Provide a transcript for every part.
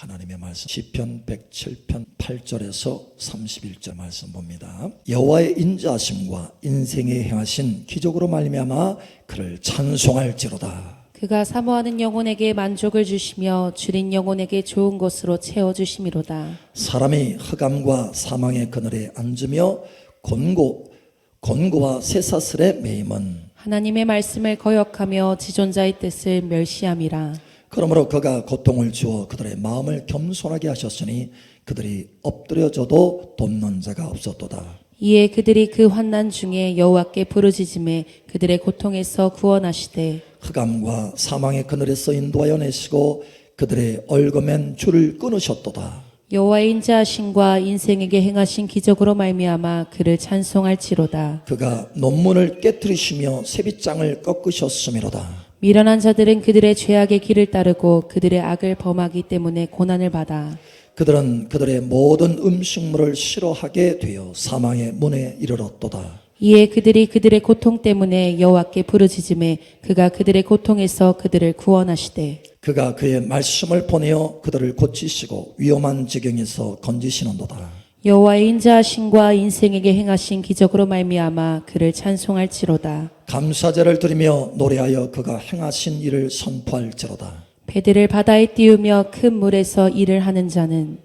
하나님의 말씀 시편 107편 8절에서 31절 말씀 봅니다. 여호와의 인자하심과 인생에 행하신 기적으로 말미암아 그를 찬송할지로다. 그가 사모하는 영혼에게 만족을 주시며 줄인 영혼에게 좋은 것으로 채워주심이로다. 사람이 흑암과 사망의 그늘에 앉으며 곤고와 쇠사슬에 매임은 하나님의 말씀을 거역하며 지존자의 뜻을 멸시함이라. 그러므로 그가 고통을 주어 그들의 마음을 겸손하게 하셨으니 그들이 엎드려져도 돕는 자가 없었도다. 이에 그들이 그 환난 중에 여호와께 부르짖음에 그들의 고통에서 구원하시되 흑암과 사망의 그늘에서 인도하여 내시고 그들의 얽어맨 줄을 끊으셨도다. 여호와의 인자하심과 인생에게 행하신 기적으로 말미암아 그를 찬송할지로다. 그가 논문을 깨뜨리시며 세빗장을 꺾으셨음이로다. 미련한 자들은 그들의 죄악의 길을 따르고 그들의 악을 범하기 때문에 고난을 받아 그들은 그들의 모든 음식물을 싫어하게 되어 사망의 문에 이르렀도다. 이에 그들이 그들의 고통 때문에 여호와께 부르짖음에 그가 그들의 고통에서 그들을 구원하시되 그가 그의 말씀을 보내어 그들을 고치시고 위험한 지경에서 건지시는도다. 여호와의 인자하심과 인생에게 행하신 기적으로 말미암아 그를 찬송할지로다. 감사제를 드리며 노래하여 그가 행하신 일을 선포할지로다. 배들을 바다에 띄우며 큰 물에서 일을 하는 자는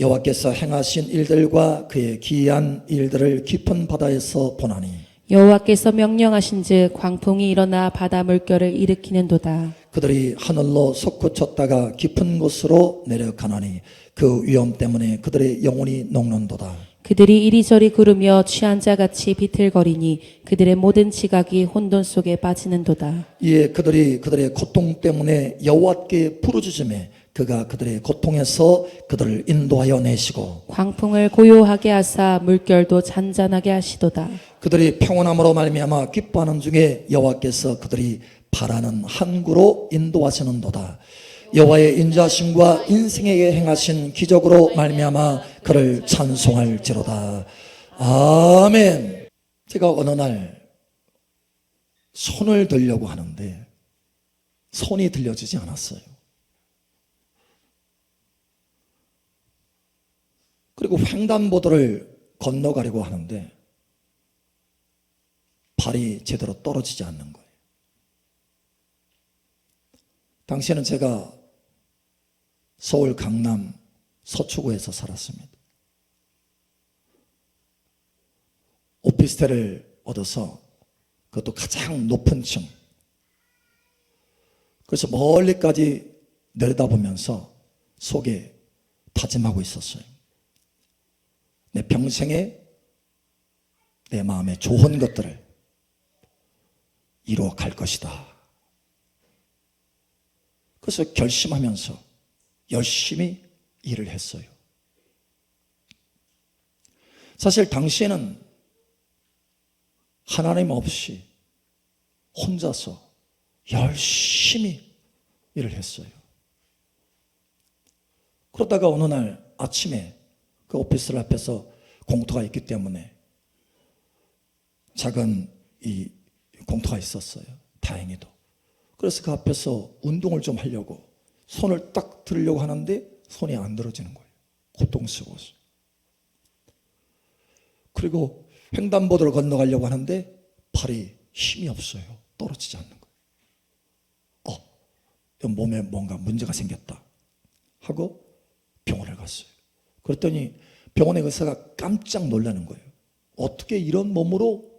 여호와께서 행하신 일들과 그의 기이한 일들을 깊은 바다에서 보나니 여호와께서 명령하신즉 광풍이 일어나 바다 물결을 일으키는도다. 그들이 하늘로 솟구쳤다가 깊은 곳으로 내려가나니 그 위험 때문에 그들의 영혼이 녹는도다. 그들이 이리저리 구르며 취한 자같이 비틀거리니 그들의 모든 지각이 혼돈 속에 빠지는도다. 이에 그들이 그들의 고통 때문에 여호와께 부르짖음에 그가 그들의 고통에서 그들을 인도하여 내시고 광풍을 고요하게 하사 물결도 잔잔하게 하시도다. 그들이 평온함으로 말미암아 기뻐하는 중에 여호와께서 그들이 바라는 항구로 인도하시는도다. 여호와의 인자하심과 인생에게 행하신 기적으로 말미암아 그를 찬송할지로다. 아멘. 제가 어느 날 손을 들려고 하는데 손이 들려지지 않았어요. 그리고 횡단보도를 건너가려고 하는데 발이 제대로 떨어지지 않는 거예요. 당시에는 제가 서울 강남 서초구에서 살았습니다. 오피스텔을 얻어서 그것도 가장 높은 층. 그래서 멀리까지 내려다보면서 속에 다짐하고 있었어요. 내 평생에 내 마음에 좋은 것들을 이루어 갈 것이다. 그래서 결심하면서 열심히 일을 했어요. 사실 당시에는 하나님 없이 혼자서 열심히 일을 했어요. 그러다가 어느 날 아침에 그 오피스텔 앞에서 공터가 있기 때문에 작은 이 공터가 있었어요. 다행히도. 그래서 그 앞에서 운동을 좀 하려고 손을 딱 들으려고 하는데 손이 안 들어지는 거예요. 고통스러워서. 그리고 횡단보도를 건너가려고 하는데 발이 힘이 없어요. 떨어지지 않는 거예요. 몸에 뭔가 문제가 생겼다 하고 병원을 갔어요. 그랬더니 병원의 의사가 깜짝 놀라는 거예요. 어떻게 이런 몸으로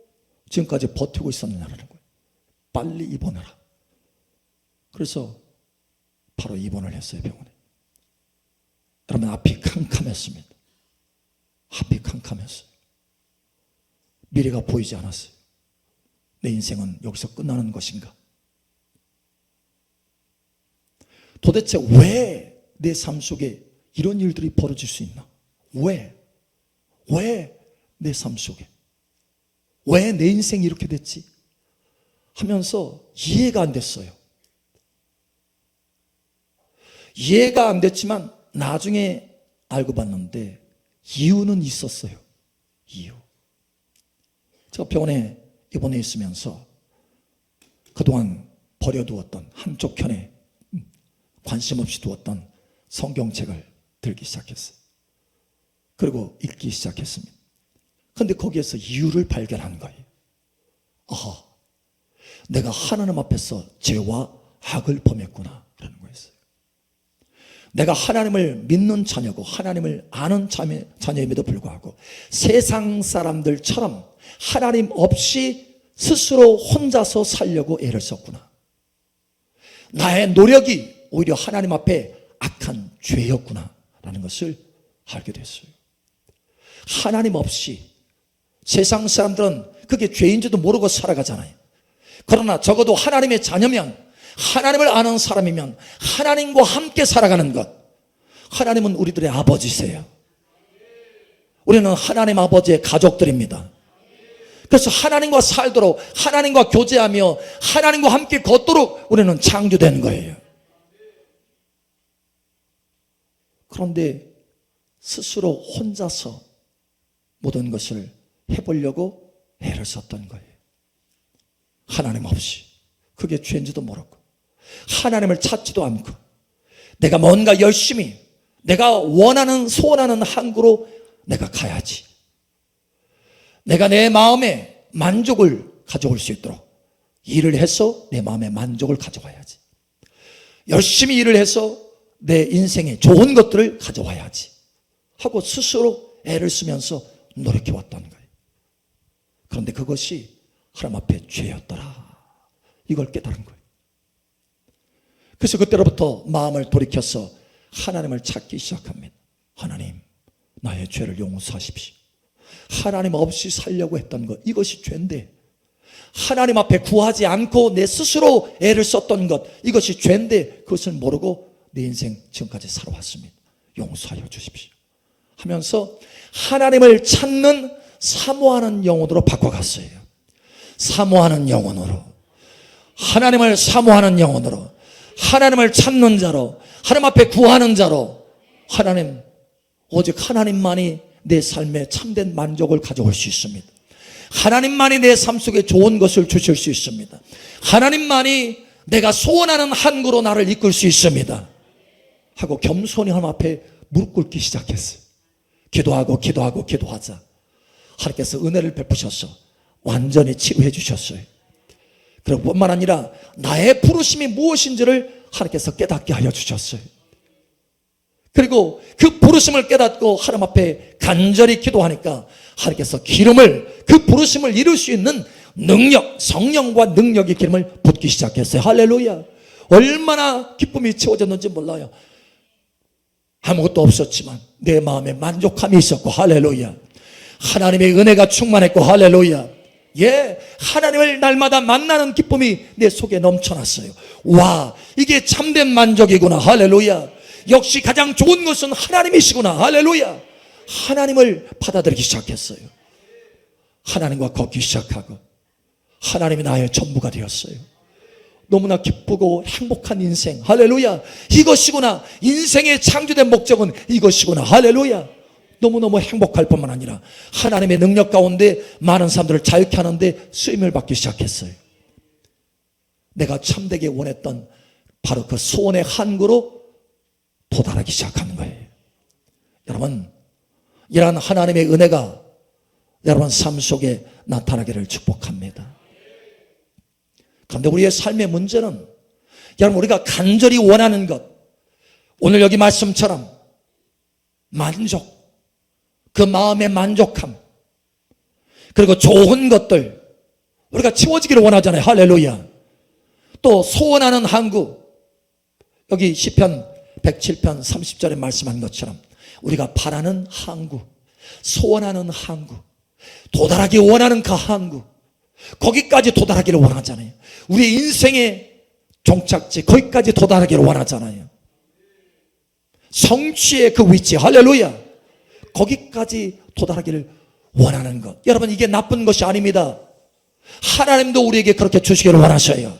지금까지 버티고 있었느냐는 거예요. 빨리 입원해라. 그래서 바로 입원을 했어요, 병원에. 여러분, 앞이 캄캄했습니다. 앞이 캄캄했어요. 미래가 보이지 않았어요. 내 인생은 여기서 끝나는 것인가? 도대체 왜 내 삶 속에 이런 일들이 벌어질 수 있나? 왜 내 삶 속에? 왜 내 인생이 이렇게 됐지? 하면서 이해가 안 됐어요. 이해가 안 됐지만 나중에 알고 봤는데 이유는 있었어요. 이유. 제가 병원에 입원해 있으면서 그동안 버려두었던 한쪽 편에 관심 없이 두었던 성경책을 들기 시작했어요. 그리고 읽기 시작했습니다. 그런데 거기에서 이유를 발견한 거예요. 아하, 내가 하나님 앞에서 죄와 악을 범했구나 라는 거였어요. 내가 하나님을 믿는 자녀고 하나님을 아는 자녀임에도 불구하고 세상 사람들처럼 하나님 없이 스스로 혼자서 살려고 애를 썼구나. 나의 노력이 오히려 하나님 앞에 악한 죄였구나 라는 것을 알게 됐어요. 하나님 없이 세상 사람들은 그게 죄인지도 모르고 살아가잖아요. 그러나 적어도 하나님의 자녀면, 하나님을 아는 사람이면 하나님과 함께 살아가는 것. 하나님은 우리들의 아버지세요. 우리는 하나님 아버지의 가족들입니다. 그래서 하나님과 살도록, 하나님과 교제하며 하나님과 함께 걷도록 우리는 창조된 거예요. 그런데 스스로 혼자서 모든 것을 해보려고 애를 썼던 거예요. 하나님 없이. 그게 죄인지도 모르고 하나님을 찾지도 않고 내가 뭔가 열심히 내가 원하는 소원하는 항구로 내가 가야지. 내가 내 마음에 만족을 가져올 수 있도록 일을 해서 내 마음에 만족을 가져와야지. 열심히 일을 해서 내 인생에 좋은 것들을 가져와야지 하고 스스로 애를 쓰면서 노력해왔던 거예요. 그런데 그것이 하나님 앞에 죄였더라. 이걸 깨달은 거예요. 그래서 그때로부터 마음을 돌이켜서 하나님을 찾기 시작합니다. 하나님, 나의 죄를 용서하십시오. 하나님 없이 살려고 했던 것, 이것이 죄인데 하나님 앞에 구하지 않고 내 스스로 애를 썼던 것, 이것이 죄인데 그것을 모르고 내 인생 지금까지 살아왔습니다. 용서하여 주십시오 하면서 하나님을 찾는 사모하는 영혼으로 바꿔갔어요. 사모하는 영혼으로, 하나님을 사모하는 영혼으로, 하나님을 찾는 자로, 하나님 앞에 구하는 자로, 하나님, 오직 하나님만이 내 삶에 참된 만족을 가져올 수 있습니다. 하나님만이 내 삶 속에 좋은 것을 주실 수 있습니다. 하나님만이 내가 소원하는 항구로 나를 이끌 수 있습니다 하고 겸손히 하나님 앞에 무릎 꿇기 시작했어요. 기도하고 기도하고 기도하자 하나님께서 은혜를 베푸셔서 완전히 치유해 주셨어요. 그리고 뿐만 아니라 나의 부르심이 무엇인지를 하나님께서 깨닫게 하여 주셨어요. 그리고 그 부르심을 깨닫고 하나님 앞에 간절히 기도하니까 하나님께서 기름을, 그 부르심을 이룰 수 있는 능력, 성령과 능력의 기름을 붓기 시작했어요. 할렐루야. 얼마나 기쁨이 채워졌는지 몰라요. 아무것도 없었지만 내 마음에 만족함이 있었고, 할렐루야. 하나님의 은혜가 충만했고, 할렐루야. 예, 하나님을 날마다 만나는 기쁨이 내 속에 넘쳐났어요. 와, 이게 참된 만족이구나. 할렐루야. 역시 가장 좋은 것은 하나님이시구나. 할렐루야. 하나님을 받아들이기 시작했어요. 하나님과 걷기 시작하고 하나님이 나의 전부가 되었어요. 너무나 기쁘고 행복한 인생. 할렐루야. 이것이구나. 인생의 창조된 목적은 이것이구나. 할렐루야. 너무너무 행복할 뿐만 아니라 하나님의 능력 가운데 많은 사람들을 자유케 하는데 쓰임을 받기 시작했어요. 내가 참되게 원했던 바로 그 소원의 항구로 도달하기 시작하는 거예요. 여러분, 이러한 하나님의 은혜가 여러분 삶 속에 나타나기를 축복합니다. 그런데 우리의 삶의 문제는 여러분, 우리가 간절히 원하는 것, 오늘 여기 말씀처럼 만족, 그 마음의 만족함, 그리고 좋은 것들 우리가 채워지기를 원하잖아요. 할렐루야. 또 소원하는 항구, 여기 시편 107편 30절에 말씀한 것처럼 우리가 바라는 항구, 소원하는 항구, 도달하기 원하는 그 항구, 거기까지 도달하기를 원하잖아요. 우리 인생의 종착지, 거기까지 도달하기를 원하잖아요. 성취의 그 위치, 할렐루야. 거기까지 도달하기를 원하는 것. 여러분, 이게 나쁜 것이 아닙니다. 하나님도 우리에게 그렇게 주시기를 원하셔요.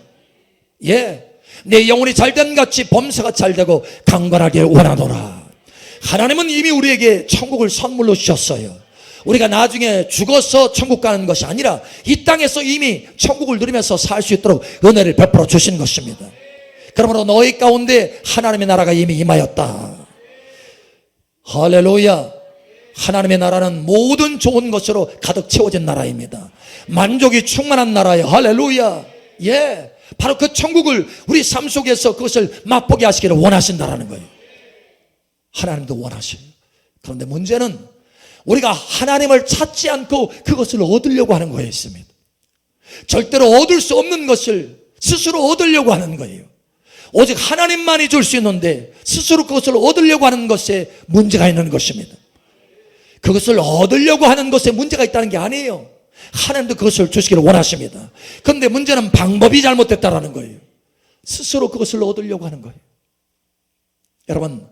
예, 내 영혼이 잘된 같이 범사가 잘되고 강건하게 원하노라. 하나님은 이미 우리에게 천국을 선물로 주셨어요. 우리가 나중에 죽어서 천국 가는 것이 아니라 이 땅에서 이미 천국을 누리면서 살 수 있도록 은혜를 베풀어 주신 것입니다. 그러므로 너희 가운데 하나님의 나라가 이미 임하였다. 할렐루야. 하나님의 나라는 모든 좋은 것으로 가득 채워진 나라입니다. 만족이 충만한 나라예요. 할렐루야. 예, 바로 그 천국을 우리 삶 속에서 그것을 맛보게 하시기를 원하신다라는 거예요. 하나님도 원하셔요. 그런데 문제는 우리가 하나님을 찾지 않고 그것을 얻으려고 하는 거에 있습니다. 절대로 얻을 수 없는 것을 스스로 얻으려고 하는 거예요. 오직 하나님만이 줄 수 있는데 스스로 그것을 얻으려고 하는 것에 문제가 있는 것입니다. 그것을 얻으려고 하는 것에 문제가 있다는 게 아니에요. 하나님도 그것을 주시기를 원하십니다. 그런데 문제는 방법이 잘못됐다는 거예요. 스스로 그것을 얻으려고 하는 거예요. 여러분,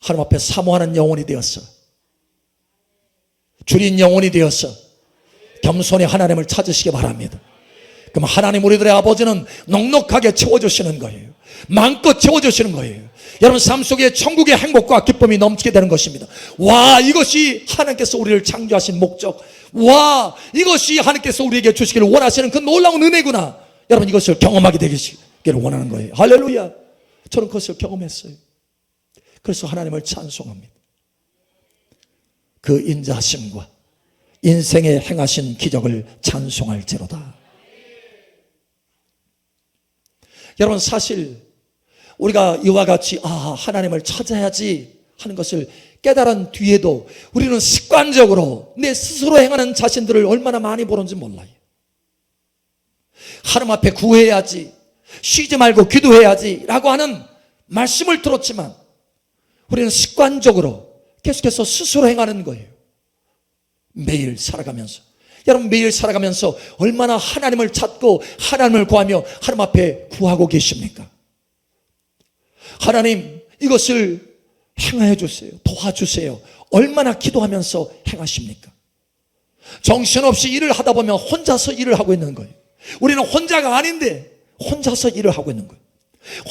하나님 앞에 사모하는 영혼이 되었어. 줄인 영혼이 되었어. 겸손히 하나님을 찾으시기 바랍니다. 그럼 하나님 우리들의 아버지는 넉넉하게 채워주시는 거예요. 마음껏 채워주시는 거예요. 여러분 삶 속에 천국의 행복과 기쁨이 넘치게 되는 것입니다. 와, 이것이 하나님께서 우리를 창조하신 목적. 와, 이것이 하나님께서 우리에게 주시기를 원하시는 그 놀라운 은혜구나. 여러분 이것을 경험하게 되기를 원하는 거예요. 할렐루야. 저는 그것을 경험했어요. 그래서 하나님을 찬송합니다. 그 인자하심과 인생에 행하신 기적을 찬송할지로다. 여러분 사실 우리가 이와 같이 하나님을 찾아야지 하는 것을 깨달은 뒤에도 우리는 습관적으로 내 스스로 행하는 자신들을 얼마나 많이 보는지 몰라요. 하나님 앞에 구해야지, 쉬지 말고 기도해야지 라고 하는 말씀을 들었지만 우리는 습관적으로 계속해서 스스로 행하는 거예요. 매일 살아가면서. 여러분 매일 살아가면서 얼마나 하나님을 찾고 하나님을 구하며 하나님 앞에 구하고 계십니까? 하나님 이것을 행하여 주세요. 도와주세요. 얼마나 기도하면서 행하십니까? 정신없이 일을 하다 보면 혼자서 일을 하고 있는 거예요. 우리는 혼자가 아닌데 혼자서 일을 하고 있는 거예요.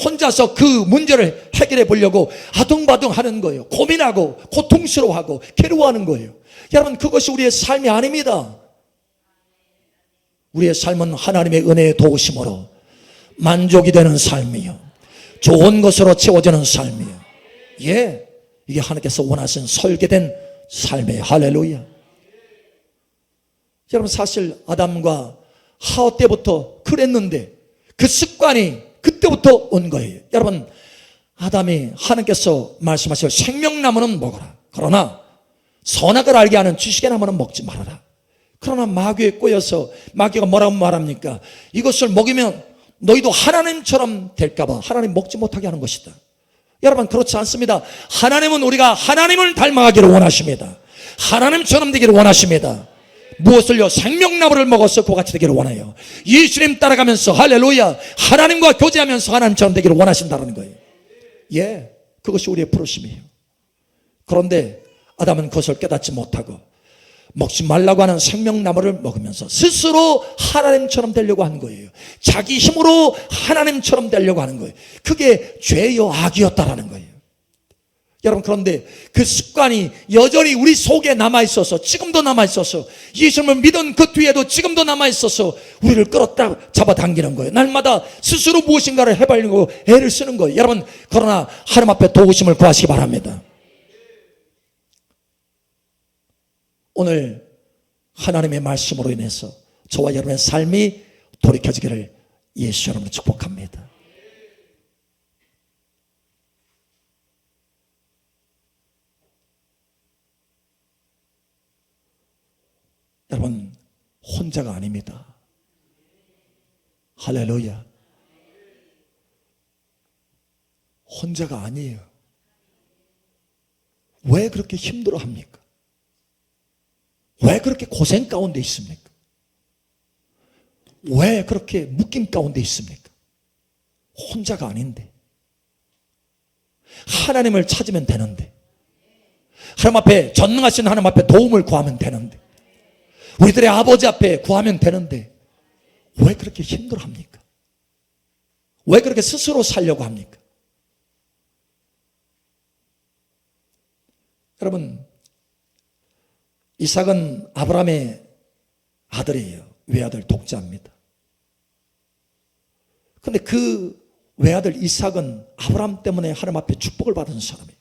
혼자서 그 문제를 해결해 보려고 아둥바둥 하는 거예요. 고민하고 고통스러워하고 괴로워하는 거예요. 여러분 그것이 우리의 삶이 아닙니다. 우리의 삶은 하나님의 은혜의 도우심으로 만족이 되는 삶이요, 좋은 것으로 채워지는 삶이요. 예, 이게 하나님께서 원하신 설계된 삶이에요. 할렐루야. 여러분 사실 아담과 하와 때부터 그랬는데 그 습관이 그때부터 온 거예요. 여러분 아담이 하나님께서 말씀하실 생명나무는 먹어라. 그러나 선악을 알게 하는 지식의 나무는 먹지 말아라. 그러나 마귀에 꼬여서 마귀가 뭐라고 말합니까? 이것을 먹이면 너희도 하나님처럼 될까봐 하나님 먹지 못하게 하는 것이다. 여러분 그렇지 않습니다. 하나님은 우리가 하나님을 닮아가기를 원하십니다. 하나님처럼 되기를 원하십니다. 무엇을요? 생명나무를 먹어서 그와 같이 되기를 원해요. 예수님 따라가면서 할렐루야 하나님과 교제하면서 하나님처럼 되기를 원하신다는 거예요. 예, 그것이 우리의 부르심이에요. 그런데 아담은 그것을 깨닫지 못하고 먹지 말라고 하는 생명나무를 먹으면서 스스로 하나님처럼 되려고 하는 거예요. 자기 힘으로 하나님처럼 되려고 하는 거예요. 그게 죄요 악이었다라는 거예요. 여러분 그런데 그 습관이 여전히 우리 속에 남아있어서 지금도 남아있어서 예수님을 믿은 그 뒤에도 지금도 남아있어서 우리를 끌었다 잡아당기는 거예요. 날마다 스스로 무엇인가를 해보려고 애를 쓰는 거예요. 여러분 그러나 하나님 앞에 도우심을 구하시기 바랍니다. 오늘 하나님의 말씀으로 인해서 저와 여러분의 삶이 돌이켜지기를 예수 이름으로 축복합니다. 여러분 혼자가 아닙니다. 할렐루야. 혼자가 아니에요. 왜 그렇게 힘들어합니까? 왜 그렇게 고생 가운데 있습니까? 왜 그렇게 묶임 가운데 있습니까? 혼자가 아닌데 하나님을 찾으면 되는데 하나님 앞에 전능하신 하나님 앞에 도움을 구하면 되는데 우리들의 아버지 앞에 구하면 되는데 왜 그렇게 힘들어합니까? 왜 그렇게 스스로 살려고 합니까? 여러분 이삭은 아브라함의 아들이에요. 외아들 독자입니다. 그런데 그 외아들 이삭은 아브라함 때문에 하나님 앞에 축복을 받은 사람이에요.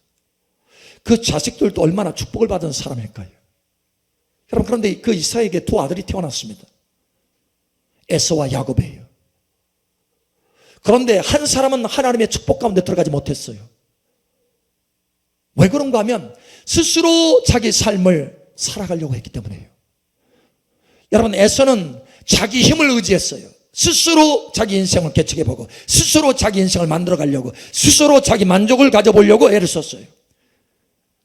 그 자식들도 얼마나 축복을 받은 사람일까요? 여러분, 그런데 그 이삭에게 두 아들이 태어났습니다. 에서와 야곱이에요. 그런데 한 사람은 하나님의 축복 가운데 들어가지 못했어요. 왜 그런가 하면 스스로 자기 삶을 살아가려고 했기 때문이에요. 여러분, 에서는 자기 힘을 의지했어요. 스스로 자기 인생을 개척해보고 스스로 자기 인생을 만들어가려고 스스로 자기 만족을 가져보려고 애를 썼어요.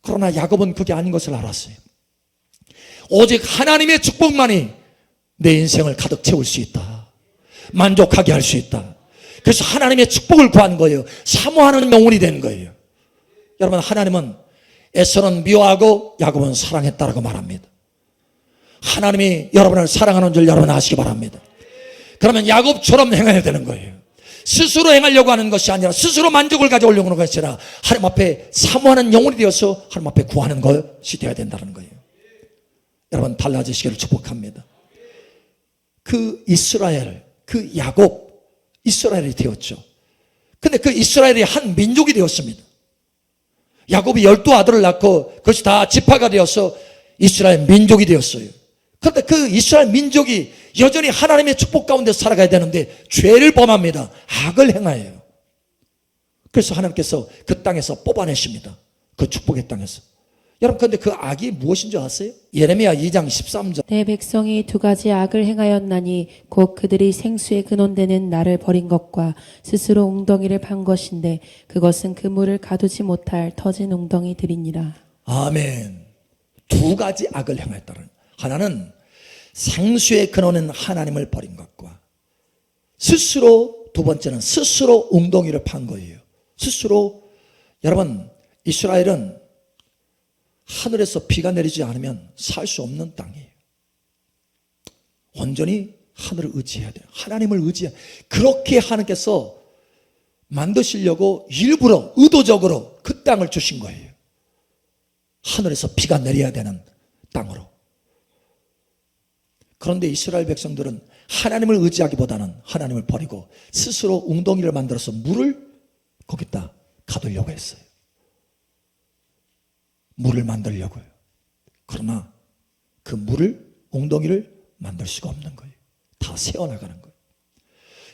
그러나 야곱은 그게 아닌 것을 알았어요. 오직 하나님의 축복만이 내 인생을 가득 채울 수 있다. 만족하게 할 수 있다. 그래서 하나님의 축복을 구한 거예요. 사모하는 영혼이 된 거예요. 여러분, 하나님은 에서는 미워하고 야곱은 사랑했다라고 말합니다. 하나님이 여러분을 사랑하는 줄 여러분 아시기 바랍니다. 그러면 야곱처럼 행해야 되는 거예요. 스스로 행하려고 하는 것이 아니라 스스로 만족을 가져오려고 하는 것이 아니라 하나님 앞에 사모하는 영혼이 되어서 하나님 앞에 구하는 것이 되어야 된다는 거예요. 여러분, 달라지시기를 축복합니다. 그 이스라엘, 그 야곱, 이스라엘이 되었죠. 근데 그 이스라엘이 한 민족이 되었습니다. 야곱이 12아들을 낳고 그것이 다 지파가 되어서 이스라엘 민족이 되었어요. 그런데 그 이스라엘 민족이 여전히 하나님의 축복 가운데 살아가야 되는데 죄를 범합니다. 악을 행하여요. 그래서 하나님께서 그 땅에서 뽑아내십니다. 그 축복의 땅에서. 여러분, 그런데 그 악이 무엇인 줄 아세요? 예레미야 2장 13절. 내 백성이 두 가지 악을 행하였나니 곧 그들이 생수의 근원되는 나를 버린 것과 스스로 웅덩이를 판 것인데 그것은 그물을 가두지 못할 터진 웅덩이들이니라. 아멘. 두 가지 악을 행하였다는. 하나는 생수의 근원은 하나님을 버린 것과 스스로, 두 번째는 스스로 웅덩이를 판 거예요. 스스로. 여러분, 이스라엘은 하늘에서 비가 내리지 않으면 살 수 없는 땅이에요. 온전히 하늘을 의지해야 돼요. 하나님을 의지해야 돼요. 그렇게 하나님께서 만드시려고 일부러 의도적으로 그 땅을 주신 거예요. 하늘에서 비가 내려야 되는 땅으로. 그런데 이스라엘 백성들은 하나님을 의지하기보다는 하나님을 버리고 스스로 웅덩이를 만들어서 물을 거기다 가두려고 했어요. 물을 만들려고요. 그러나 그 물을, 웅덩이를 만들 수가 없는 거예요. 다 새어나가는 거예요.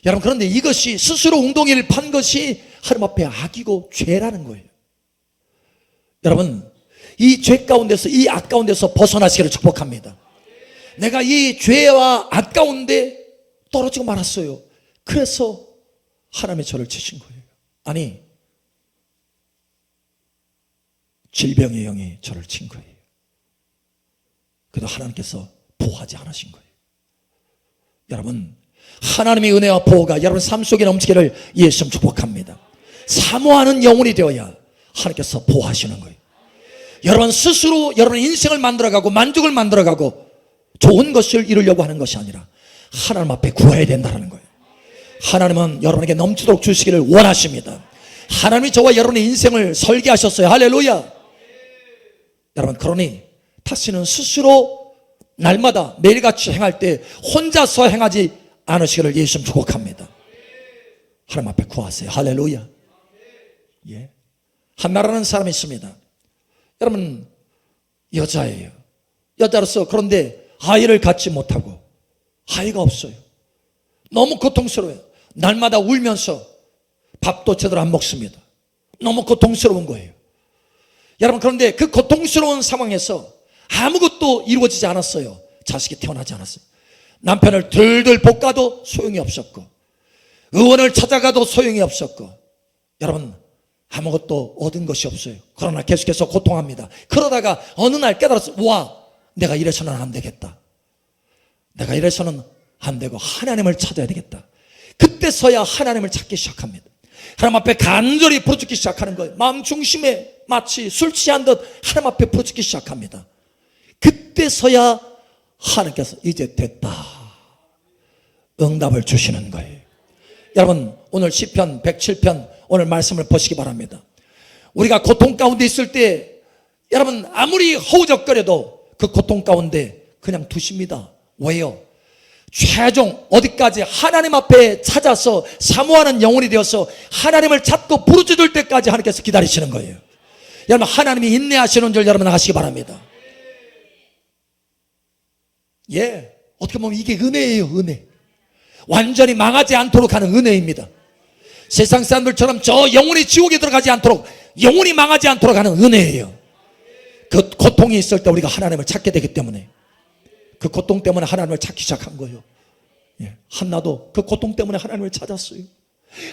여러분, 그런데 이것이 스스로 웅덩이를 판 것이 하나님 앞에 악이고 죄라는 거예요. 여러분, 이 죄 가운데서, 이 악 가운데서 벗어나시기를 축복합니다. 내가 이 죄와 악 가운데 떨어지고 말았어요. 그래서 하나님의 저를 치신 거예요. 아니, 질병의 영이 저를 친 거예요. 그래도 하나님께서 보호하지 않으신 거예요. 여러분, 하나님의 은혜와 보호가 여러분 삶 속에 넘치기를 예수 축복합니다. 사모하는 영혼이 되어야 하나님께서 보호하시는 거예요. 여러분 스스로 여러분 인생을 만들어가고 만족을 만들어가고 좋은 것을 이루려고 하는 것이 아니라 하나님 앞에 구해야 된다는 거예요. 하나님은 여러분에게 넘치도록 주시기를 원하십니다. 하나님이 저와 여러분의 인생을 설계하셨어요. 할렐루야. 여러분, 그러니 다시는 스스로 날마다 매일같이 행할 때 혼자서 행하지 않으시기를 예수 축복합니다. 하나님 앞에 구하세요. 할렐루야. 예. 한나라는 사람이 있습니다. 여러분, 여자예요. 여자로서 그런데 아이를 갖지 못하고 아이가 없어요. 너무 고통스러워요. 날마다 울면서 밥도 제대로 안 먹습니다. 너무 고통스러운 거예요. 여러분, 그런데 그 고통스러운 상황에서 아무것도 이루어지지 않았어요. 자식이 태어나지 않았어요. 남편을 들들 볶아도 소용이 없었고 의원을 찾아가도 소용이 없었고 여러분, 아무것도 얻은 것이 없어요. 그러나 계속해서 고통합니다. 그러다가 어느 날 깨달았어요. 와, 내가 이래서는 안 되겠다. 내가 이래서는 안 되고 하나님을 찾아야 되겠다. 그때서야 하나님을 찾기 시작합니다. 하나님 앞에 간절히 부르짖기 시작하는 거예요. 마음 중심에 마치 술 취한 듯 하나님 앞에 부르짖기 시작합니다. 그때서야 하나님께서 이제 됐다 응답을 주시는 거예요. 여러분, 오늘 시편 107편 오늘 말씀을 보시기 바랍니다. 우리가 고통 가운데 있을 때 여러분 아무리 허우적거려도 그 고통 가운데 그냥 두십니다. 왜요? 최종 어디까지 하나님 앞에 찾아서 사모하는 영혼이 되어서 하나님을 찾고 부르짖을 때까지 하나님께서 기다리시는 거예요. 여러분, 하나님이 인내하시는 줄 여러분 아시기 바랍니다. 예, 어떻게 보면 이게 은혜예요. 은혜. 완전히 망하지 않도록 하는 은혜입니다. 세상 사람들처럼 저 영혼이 지옥에 들어가지 않도록, 영혼이 망하지 않도록 하는 은혜예요. 그 고통이 있을 때 우리가 하나님을 찾게 되기 때문에, 그 고통 때문에 하나님을 찾기 시작한 거예요. 예, 한나도 그 고통 때문에 하나님을 찾았어요.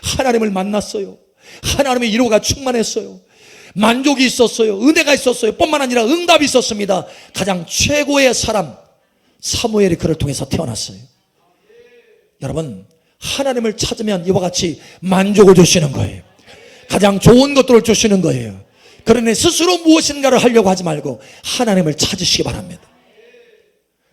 하나님을 만났어요. 하나님의 위로가 충만했어요. 만족이 있었어요. 은혜가 있었어요. 뿐만 아니라 응답이 있었습니다. 가장 최고의 사람 사무엘이 그를 통해서 태어났어요. 여러분, 하나님을 찾으면 이와 같이 만족을 주시는 거예요. 가장 좋은 것들을 주시는 거예요. 그러니 스스로 무엇인가를 하려고 하지 말고 하나님을 찾으시기 바랍니다.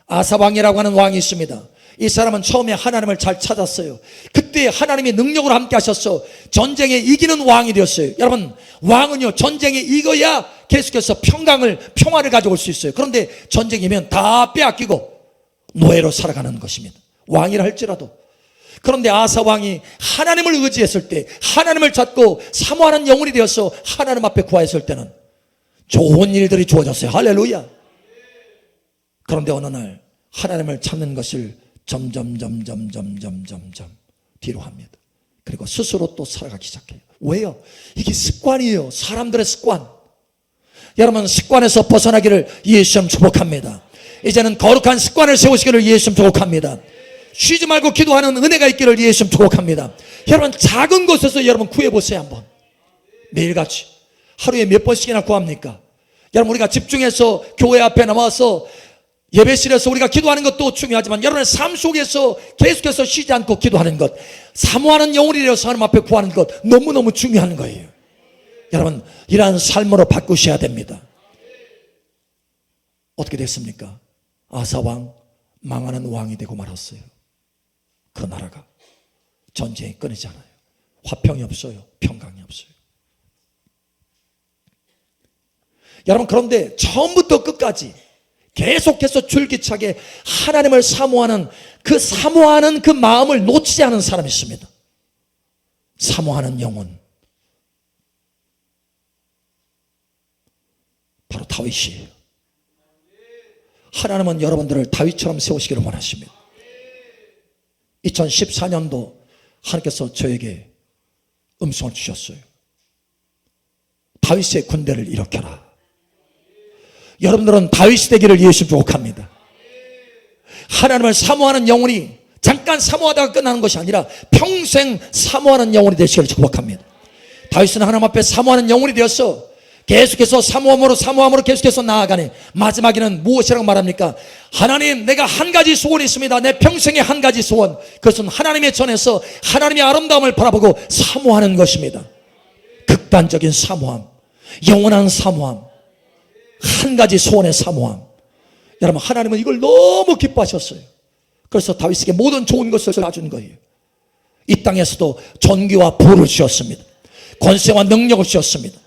아사왕이라고 하는 왕이 있습니다. 이 사람은 처음에 하나님을 잘 찾았어요. 그때 하나님이 능력으로 함께 하셔서 전쟁에 이기는 왕이 되었어요. 여러분, 왕은요, 전쟁에 이겨야 계속해서 평화를 가져올 수 있어요. 그런데 전쟁이면 다 빼앗기고 노예로 살아가는 것입니다. 왕이라 할지라도. 그런데 아사 왕이 하나님을 의지했을 때, 하나님을 찾고 사모하는 영혼이 되어서 하나님 앞에 구하였을 때는 좋은 일들이 주어졌어요. 할렐루야. 그런데 어느 날 하나님을 찾는 것을 점점 뒤로 합니다. 그리고 스스로 또 살아가기 시작해요. 왜요? 이게 습관이에요. 사람들의 습관. 여러분, 습관에서 벗어나기를 예수님 축복합니다. 이제는 거룩한 습관을 세우시기를 예수님 축복합니다. 쉬지 말고 기도하는 은혜가 있기를 예수님 축복합니다. 여러분, 작은 곳에서 여러분 구해보세요. 한번 매일같이 하루에 몇 번씩이나 구합니까? 여러분, 우리가 집중해서 교회 앞에 나와서 예배실에서 우리가 기도하는 것도 중요하지만 여러분의 삶 속에서 계속해서 쉬지 않고 기도하는 것, 사모하는 영혼이 되어서 하나님 앞에 구하는 것 너무너무 중요한 거예요. 여러분, 이러한 삶으로 바꾸셔야 됩니다. 어떻게 됐습니까? 아사왕 망하는 왕이 되고 말았어요. 그 나라가 전쟁이 끊이지 않아요. 화평이 없어요. 평강이 없어요. 여러분, 그런데 처음부터 끝까지 계속해서 줄기차게 하나님을 사모하는 그 마음을 놓치지 않은 사람이 있습니다. 사모하는 영혼, 바로 다윗이에요. 하나님은 여러분들을 다윗처럼 세우시기를 원하십니다. 2014년도 하나님께서 저에게 음성을 주셨어요. 다윗의 군대를 일으켜라. 여러분들은 다윗이 되기를 예수 축복합니다. 하나님을 사모하는 영혼이 잠깐 사모하다가 끝나는 것이 아니라 평생 사모하는 영혼이 되시기를 축복합니다. 다윗은 하나님 앞에 사모하는 영혼이 되었어. 계속해서 사모함으로 계속해서 나아가네. 마지막에는 무엇이라고 말합니까? 하나님, 내가 한 가지 소원이 있습니다. 내 평생에 한 가지 소원. 그것은 하나님의 전에서 하나님의 아름다움을 바라보고 사모하는 것입니다. 극단적인 사모함, 영원한 사모함, 한 가지 소원의 사모함. 여러분, 하나님은 이걸 너무 기뻐하셨어요. 그래서 다윗에게 모든 좋은 것을 놔준 거예요. 이 땅에서도 존귀와 부를 주셨습니다. 권세와 능력을 주셨습니다.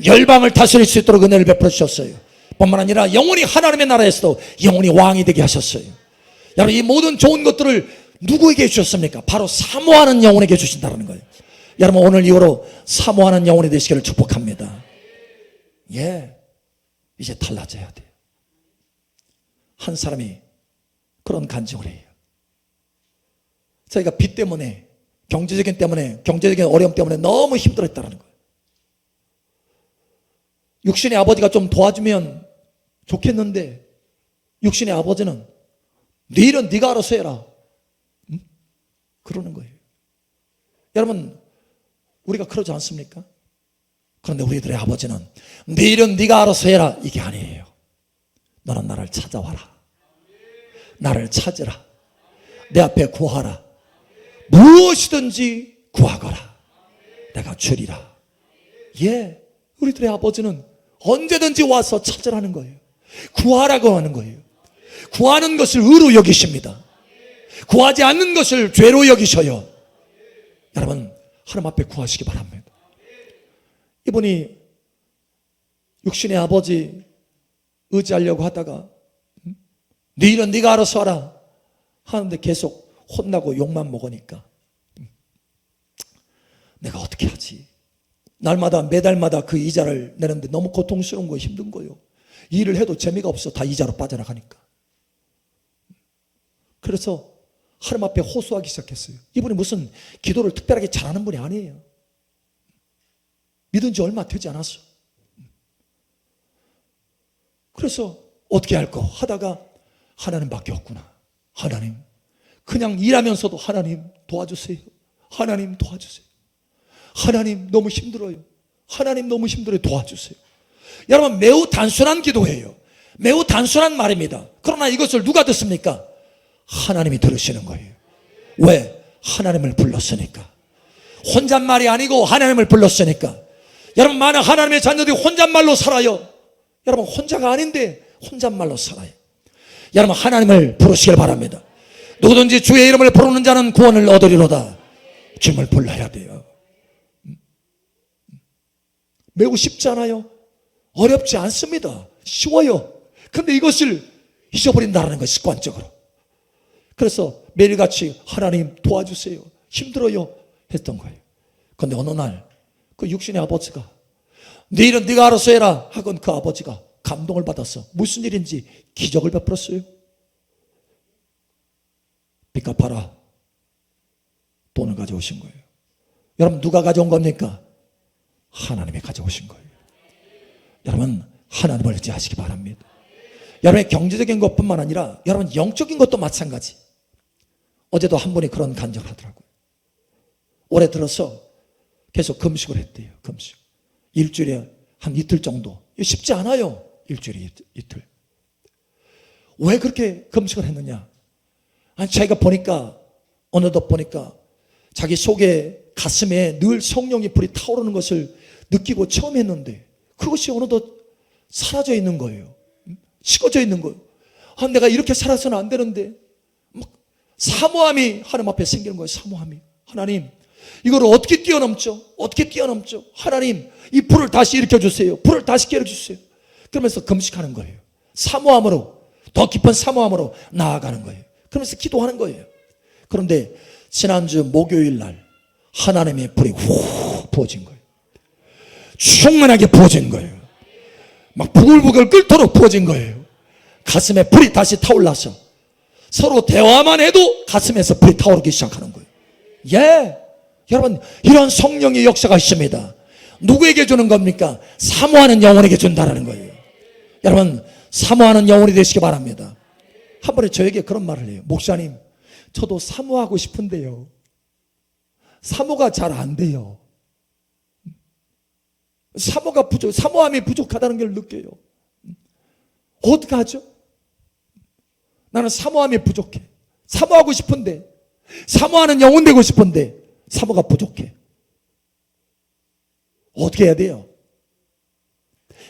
열방을 다스릴 수 있도록 은혜를 베풀어 주셨어요. 뿐만 아니라 영원히 하나님의 나라에서도 영원히 왕이 되게 하셨어요. 여러분, 이 모든 좋은 것들을 누구에게 주셨습니까? 바로 사모하는 영혼에게 주신다는 거예요. 여러분, 오늘 이후로 사모하는 영혼이 되시기를 축복합니다. 예, 이제 달라져야 돼요. 한 사람이 그런 간증을 해요. 자기가 빚 때문에, 경제적인 어려움 때문에 너무 힘들었다는 거예요. 육신의 아버지가 좀 도와주면 좋겠는데 육신의 아버지는 네 일은 네가 알아서 해라. 응? 그러는 거예요. 여러분, 우리가 그러지 않습니까? 그런데 우리들의 아버지는 네 일은 네가 알아서 해라. 이게 아니에요. 너는 나를 찾아와라. 나를 찾으라. 내 앞에 구하라. 무엇이든지 구하거라. 내가 주리라. 예, 우리들의 아버지는 언제든지 와서 찾으라는 거예요. 구하라고 하는 거예요. 구하는 것을 의로 여기십니다. 구하지 않는 것을 죄로 여기셔요. 여러분, 하나님 앞에 구하시기 바랍니다. 이분이 육신의 아버지 의지하려고 하다가 네 일은 네가 알아서 하라 하는데 계속 혼나고 욕만 먹으니까 내가 어떻게 하지? 날마다 매달마다 그 이자를 내는데 너무 고통스러운 거예요. 힘든 거예요. 일을 해도 재미가 없어. 다 이자로 빠져나가니까. 그래서 하나님 앞에 호소하기 시작했어요. 이분이 무슨 기도를 특별하게 잘하는 분이 아니에요. 믿은 지 얼마 되지 않았어. 그래서 어떻게 할까 하다가 하나님밖에 없구나. 하나님, 그냥 일하면서도 하나님 도와주세요. 하나님 도와주세요. 하나님 너무 힘들어요. 하나님 너무 힘들어요. 도와주세요. 여러분, 매우 단순한 기도예요. 매우 단순한 말입니다. 그러나 이것을 누가 듣습니까? 하나님이 들으시는 거예요. 왜? 하나님을 불렀으니까. 혼잣말이 아니고 하나님을 불렀으니까. 여러분, 많은 하나님의 자녀들이 혼잣말로 살아요. 여러분, 혼자가 아닌데 혼잣말로 살아요. 여러분, 하나님을 부르시길 바랍니다. 누구든지 주의 이름을 부르는 자는 구원을 얻으리로다. 주님을 불러야 돼요. 매우 쉽지 않아요. 어렵지 않습니다. 쉬워요. 근데 이것을 잊어버린다는 거예요. 습관적으로. 그래서 매일같이 하나님 도와주세요. 힘들어요. 했던 거예요. 그런데 어느 날 그 육신의 아버지가 네 일은 네가 알아서 해라 하건 그 아버지가 감동을 받아서 무슨 일인지 기적을 베풀었어요. 빚 갚아라. 돈을 가져오신 거예요. 여러분, 누가 가져온 겁니까? 하나님이 가져오신 거예요. 여러분, 하나님을 의지하시기 바랍니다. 여러분의 경제적인 것뿐만 아니라 여러분 영적인 것도 마찬가지. 어제도 한 분이 그런 간증을 하더라고요. 올해 들어서 계속 금식을 했대요. 금식. 일주일에 한 이틀 정도. 이거 쉽지 않아요. 일주일에 이틀. 왜 그렇게 금식을 했느냐? 아니, 자기가 보니까 어느덧 보니까 자기 속에 가슴에 늘 성령의 불이 타오르는 것을 느끼고 처음 했는데 그것이 어느덧 사라져 있는 거예요. 식어져 있는 거예요. 아, 내가 이렇게 살아서는 안 되는데 막 사모함이 하나님 앞에 생기는 거예요. 사모함이. 하나님, 이걸 어떻게 뛰어넘죠? 어떻게 뛰어넘죠? 하나님, 이 불을 다시 일으켜주세요. 불을 다시 깨워주세요. 그러면서 금식하는 거예요. 사모함으로, 더 깊은 사모함으로 나아가는 거예요. 그러면서 기도하는 거예요. 그런데 지난주 목요일 날 하나님의 불이 훅 부어진 거예요. 충만하게 부어진 거예요. 막 부글부글 끓도록 부어진 거예요. 가슴에 불이 다시 타올라서 서로 대화만 해도 가슴에서 불이 타오르기 시작하는 거예요. 예, 여러분, 이런 성령의 역사가 있습니다. 누구에게 주는 겁니까? 사모하는 영혼에게 준다는 거예요. 여러분, 사모하는 영혼이 되시기 바랍니다. 한 번에 저에게 그런 말을 해요. 목사님, 저도 사모하고 싶은데요, 사모가 잘 안 돼요. 사모함이 부족하다는 걸 느껴요. 어떻게 하죠? 나는 사모함이 부족해. 사모하고 싶은데, 사모하는 영혼 되고 싶은데 사모가 부족해. 어떻게 해야 돼요?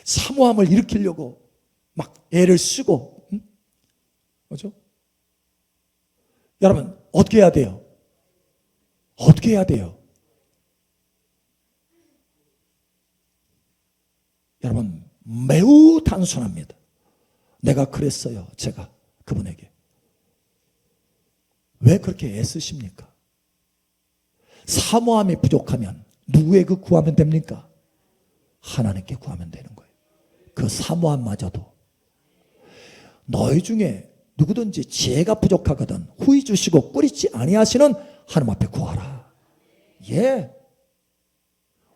사모함을 일으키려고 막 애를 쓰고, 그렇죠? 여러분, 어떻게 해야 돼요? 어떻게 해야 돼요? 여러분, 매우 단순합니다. 내가 그랬어요. 제가 그분에게. 왜 그렇게 애쓰십니까? 사모함이 부족하면 누구에게 구하면 됩니까? 하나님께 구하면 되는 거예요. 그 사모함마저도 너희 중에 누구든지 지혜가 부족하거든 후히 주시고 꾸리지 아니하시는 하나님 앞에 구하라. 예.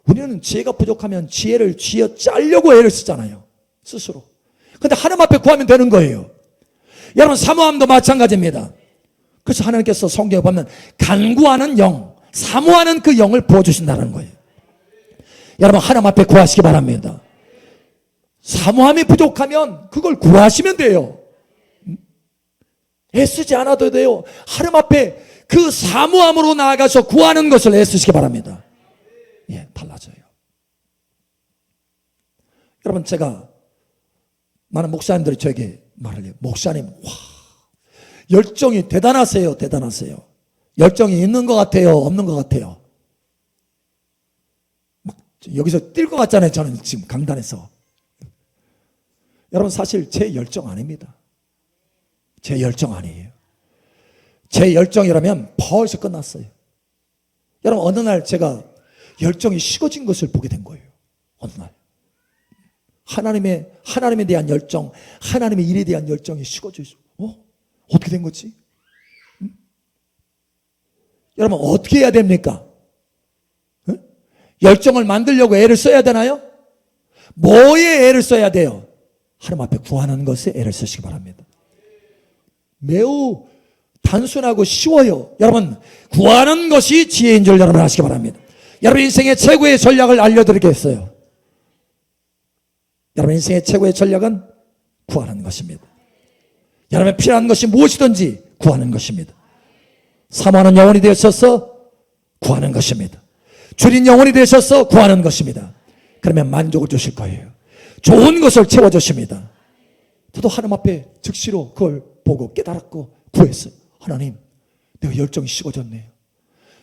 우리는 지혜가 부족하면 지혜를 쥐어 짜려고 애를 쓰잖아요. 스스로. 근데 하나님 앞에 구하면 되는 거예요. 여러분, 사모함도 마찬가지입니다. 그래서 하나님께서 성경에 보면 간구하는 영, 사모하는 그 영을 부어주신다는 거예요. 여러분, 하나님 앞에 구하시기 바랍니다. 사모함이 부족하면 그걸 구하시면 돼요. 애쓰지 않아도 돼요. 하나님 앞에 그 사모함으로 나아가서 구하는 것을 애쓰시기 바랍니다. 예, 달라져요. 여러분, 제가 많은 목사님들이 저에게 말을 해요. 목사님, 와, 열정이 대단하세요. 대단하세요. 열정이 있는 것 같아요. 없는 것 같아요. 막 여기서 뛸 것 같잖아요. 저는 지금 강단에서. 여러분, 사실 제 열정 아닙니다. 제 열정 아니에요. 제 열정이라면 벌써 끝났어요. 여러분, 어느 날 제가 열정이 식어진 것을 보게 된 거예요. 어느 날 하나님에 대한 열정, 하나님의 일에 대한 열정이 식어져 있어. 어떻게 된 거지? 여러분 어떻게 해야 됩니까? 열정을 만들려고 애를 써야 되나요? 뭐에 애를 써야 돼요? 하나님 앞에 구하는 것에 애를 쓰시기 바랍니다. 매우 단순하고 쉬워요. 여러분 구하는 것이 지혜인 줄 여러분 아시기 바랍니다. 여러분 인생의 최고의 전략을 알려드리겠어요. 여러분 인생의 최고의 전략은 구하는 것입니다. 여러분의 필요한 것이 무엇이든지 구하는 것입니다. 사모하는 영혼이 되셔서 구하는 것입니다. 주린 영혼이 되셔서 구하는 것입니다. 그러면 만족을 주실 거예요. 좋은 것을 채워주십니다. 저도 하나님 앞에 즉시로 그걸 보고 깨달았고 구했어요. 하나님, 내가 열정이 식어졌네요.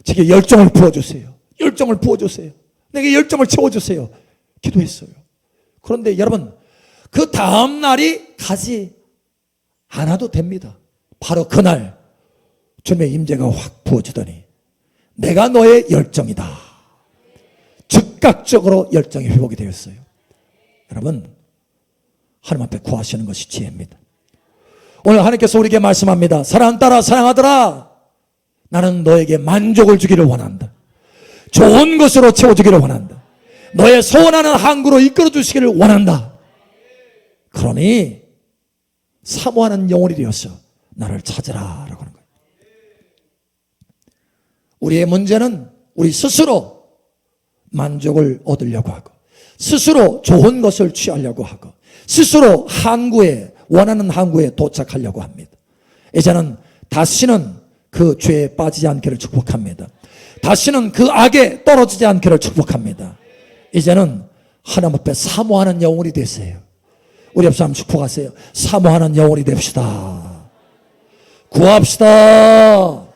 제게 열정을 부어주세요. 열정을 부어주세요. 내게 열정을 채워주세요. 기도했어요. 그런데 여러분 그 다음 날이 가지 않아도 됩니다. 바로 그날 주님의 임재가 확 부어지더니 내가 너의 열정이다. 즉각적으로 열정이 회복이 되었어요. 여러분 하나님 앞에 구하시는 것이 지혜입니다. 오늘 하나님께서 우리에게 말씀합니다. 사랑하는 딸아 사랑하더라, 나는 너에게 만족을 주기를 원한다. 좋은 것으로 채워주기를 원한다. 너의 소원하는 항구로 이끌어 주시기를 원한다. 그러니 사모하는 영혼이 되어서 나를 찾으라 라고 하는 거예요. 우리의 문제는 우리 스스로 만족을 얻으려고 하고 스스로 좋은 것을 취하려고 하고 스스로 항구에, 원하는 항구에 도착하려고 합니다. 이제는 다시는 그 죄에 빠지지 않기를 축복합니다. 다시는 그 악에 떨어지지 않기를 축복합니다. 이제는 하나님 앞에 사모하는 영혼이 되세요. 우리 옆 사람 축복하세요. 사모하는 영혼이 됩시다. 구합시다.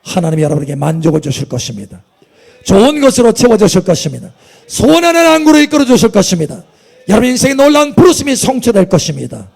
하나님이 여러분에게 만족을 주실 것입니다. 좋은 것으로 채워주실 것입니다. 소원하는 항구로 이끌어 주실 것입니다. 여러분 인생의 놀라운 부르심이 성취될 것입니다.